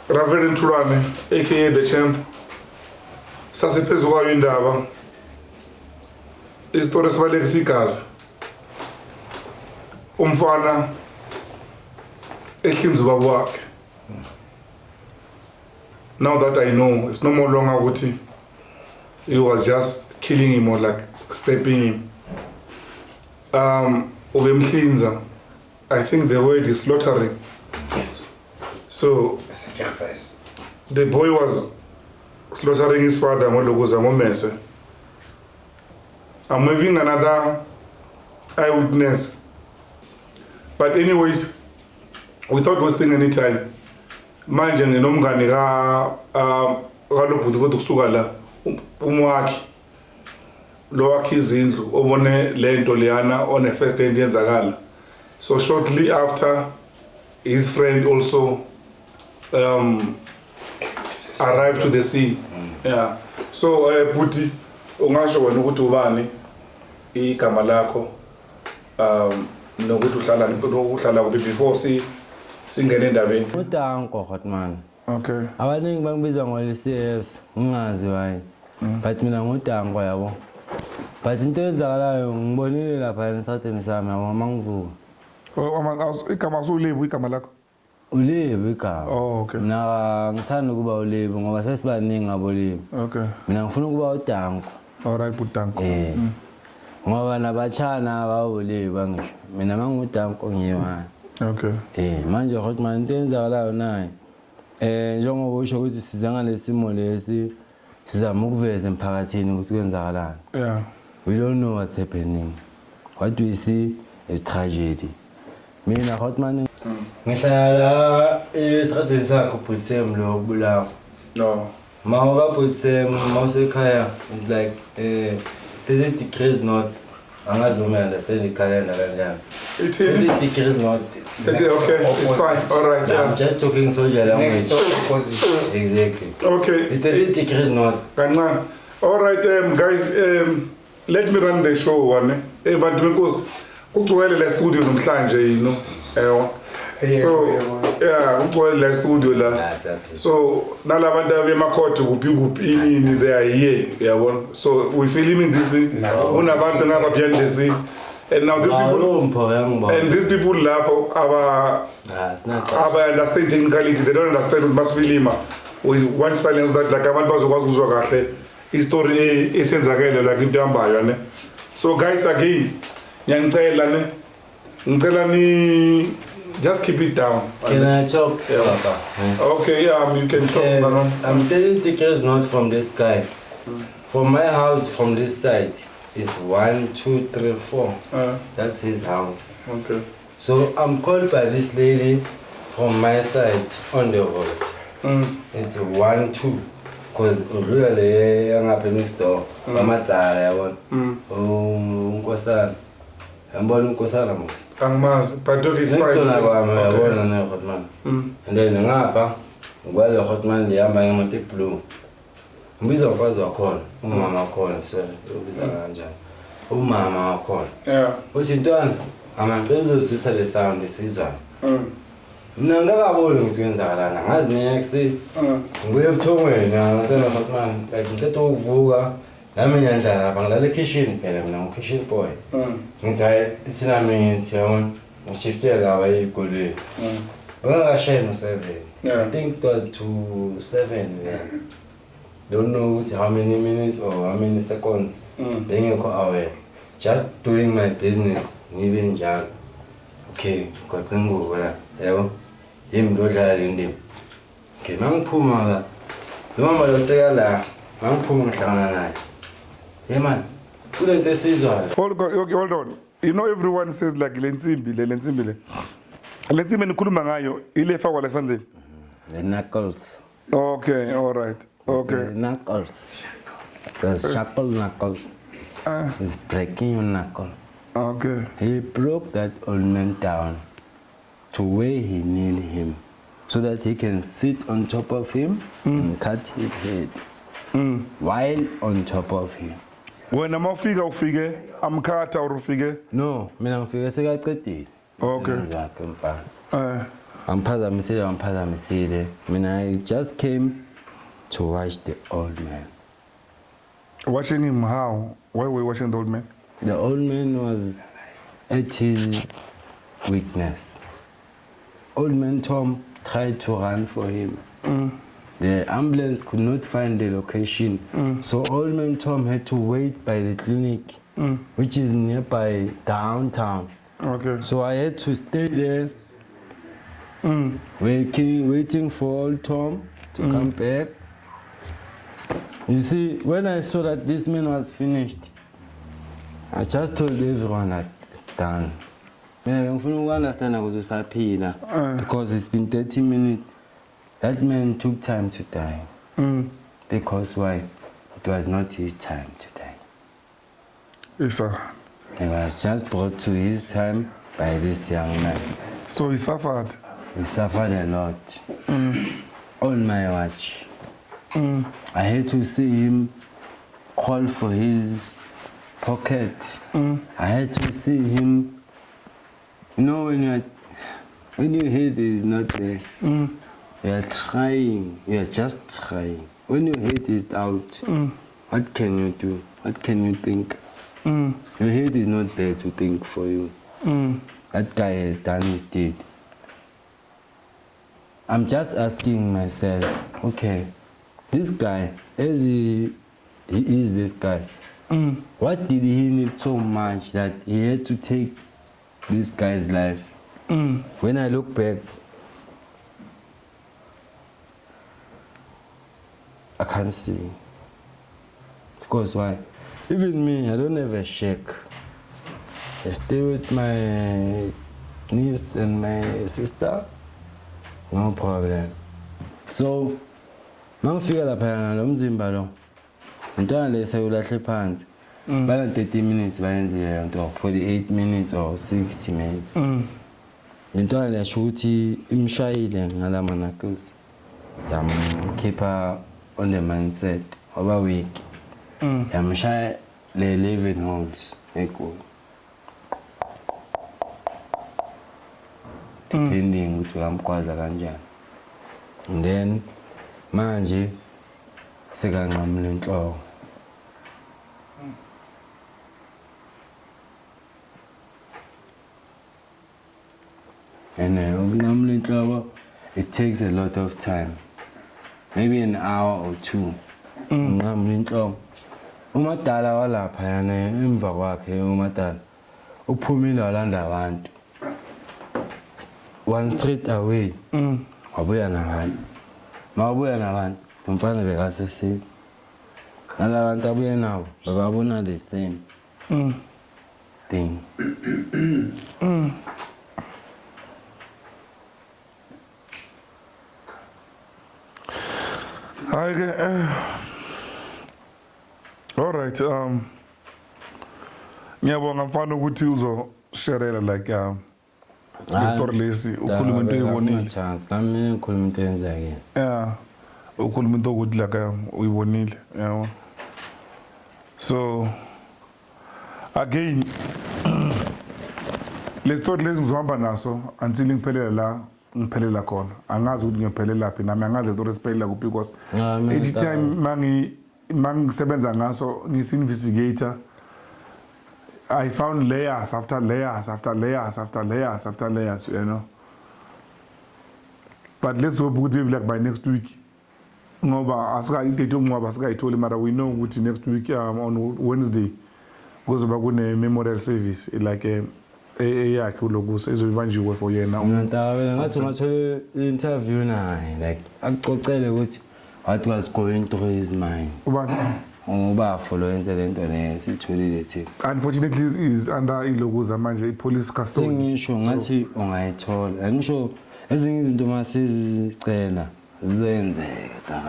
Reverend Tulane, aka the champ. Sasiphezu kwayo indaba. Isitori sibalekisa igazi. Umfana ehlinzwa kwakhe. Now that I know, it's no more longer ukuthi he was just killing him or like stepping him. Ubemhlinza. I think the word is slaughtering. Yes. So Sacrifice. the boy was slaughtering his father ngolokuza ngomese. I'm having another eyewitness. But anyways, without wasting any time, manje nginomngane kalobhuti kodwa kusuka la umwakhi lo wakhe izindlu obone lento leyana on a first hand yenzakala. So shortly after, his friend also arrived to the scene. Yeah. So Puti, ungasho wena ukuthi ubani igama lakho nokuthi uhlala kuphi before singene endabeni. Utanko Hotman. Okay. Abaningi bangibiza ngo-LCS, ungazi why. But mina ngutanko yabo. But into eyenzakalayo ngibonile lapha esatini sami yabo mangivuka. Igama usulibu igama lakho. Ulibu igama. Oh, okay. Mina ngithanda ukuba ulibu ngoba sesibaningi ngabolibu. Okay. Mina ngifuna ukuba utanko. Alright, Putanko. Ngoba nabachana abawulibu ngisho. Mina mangutanko ngiyiwani. Okay. Manje Hotman into eyenzakalayo naye. Njengoba usho ukuthi siza ngalesimo lesi sizama ukuveza emphakathini ukuthi kwenzakalani. Yeah. We don't know what's happening. What we see is tragedy. Mina Hotman ngihlala eStradeni sakho Putsem lo kubulawa. No. Mawuka Putsem mawusekhaya it's like 30 degrees north. Angazi noma understand ikhalenda kanjani. 30 degrees north. Okay, it's fine. All right. Yeah. I'm just talking soldier language. Next door opposite. Exactly. Okay. It's 30 degrees north. Kancane. All right, guys, let me run the show one. Bantu benkosi ugcwele la studio namhlanje yino. So yeah, ugcwele la studio la. So nalabantu abemakhodo kuphi inini they are here, yabona. So we filming this thing. Unabantu ngaba behind the scene. And now these people lapho aba understand technicality, they don't understand what must film. We want silence that like abantu bazokwazi ukuzwa kahle istory esenzakele like into yambayo ne. So guys, again ngiyacela ni just keep it down. Can I talk? Okay, yeah, you can talk. I'm 30 degrees north from this guy. From my house, from this side, it's 1, 2, 3, 4. That's his house. Okay. So I'm called by this lady from my side on the road. It's 1, 2. Because really, I'm up next door. Mama Tara, I want. Nkosana. I'm born Nkosana. But it's next fine. door, Hotman. And then ngapha ngwale Hotman lihamba ngemoto blue. Ngibiza umfazi wakhona, umama wakhona sir, ubiza kanjani? Umama wakhona. Yeah. Uthi ntwana, amacela uzosisa le sound esizwa. Mina ngakaboni ukuthi kwenzakalana, ngazi next ngibuye ebuthongweni ngasena Hotman, like ngithethe ukuvuka, nami ngiyandlala lapha ngilala ekitchen phela mina ngu-kitchen boy. Ngithi hayi thina mingithi yabona, ngishiftele laba eyikolweni. Ngakashaya no-7. I think it was to 7. Don't know how many minutes or how many seconds being aware. Just doing my business, even job. Okay, got them over there. Him do that in them. Okay, man puma. The mama was saying la, man puma shana. Yeah man, couldn't this is all. Hold on. You know everyone says like Lenzimbile. Lenzimbile nikhuluma ngayo ilefa kwala sandleni. The knuckles. Okay, all right. Okay. The knuckles. The sharp knuckle. He's breaking your knuckle. Okay. He broke that old man down to where he nailed him so that he can sit on top of him and cut his head while on top of him. When I'm ufike amkhatha or ufike? No, mina ngifike sekaqedile. Okay. Amphazamisile. I mean, I just came to watch the old man. Watching him how? Why were you watching the old man? The old man was at his weakness. Old man Tom tried to run for him. The ambulance could not find the location. So old man Tom had to wait by the clinic, which is nearby downtown. Okay. So I had to stay there, waiting for old Tom to come back. You see, when I saw that this man was finished, I just told everyone that it's done. I understand because it's been 30 minutes. That man took time to die. Because why? It was not his time to die. Yes, sir. He was just brought to his time by this young man. So he suffered? He suffered a lot. On my watch. I had to see him call for his pocket. I had to see him, you know, when your head is not there, you are trying, you are just trying. When your head is out, what can you do? What can you think? Your head is not there to think for you. That guy has done his deed. I'm just asking myself, okay, this guy, as he is this guy, what did he need so much that he had to take this guy's life? When I look back, I can't see. Because why? Even me, I don't have a check. I stay with my niece and my sister, no problem. So, mangifika lapha lo mzimba lo. Intwana lesa ulahle phansi. Bala 30 minutes bayenze into 48 minutes or 60 maybe. Intwana lesho ukuthi imshayile ngala manakles. Yamkhipha on the mindset oba week. Yamshaya le 11 holes eGoli. Depending ukuthi ukamkwaza kanjani. And then manje sekanqamula inhloko. And ukunqamula inhloko, it takes a lot of time. Maybe an hour or two. Unqamula inhloko. Umadala walapha yana emva kwakhe umadala. Uphumile walanda abantu. One street away. Wabuya nabantu. Mawabuya nabantu. Umfana bekasesini. Nalabantu abuye nabo bababona the same thing. All right. Ngiyabonga mfana ukuthi uzosharela like story lesi ukhuluma into eyibonile. Chance nami ngikhuluma into enzakile. Yeah. Ukhuluma into ukuthi like uyibonile, yabo. So again le story lesi ngizohamba naso until ngiphelela khona. Angazi ukuthi ngiyophelela laphi nami angazi into resiphelela kuphi because each time mangisebenza ngaso ngisi-investigator, I found layers after layers after layers after layers after layers, you know. But let's hope ukuthi maybe like by next week. Ngoba asika idate yomngcwabo asikayitholi mara we know ukuthi next week on Wednesday kuzoba kune memorial service like eyakhe ulokusa izobanjiwe for yena. Ngathi ungathola interview naye like akucocele ukuthi what was going through his mind. Ngoba follow yenze lento nesitholile thina. Unfortunately is under ilokuza manje police custody. Ngisho ngathi ungayithola. Ngisho ezinye izinto masizicela zizenzeka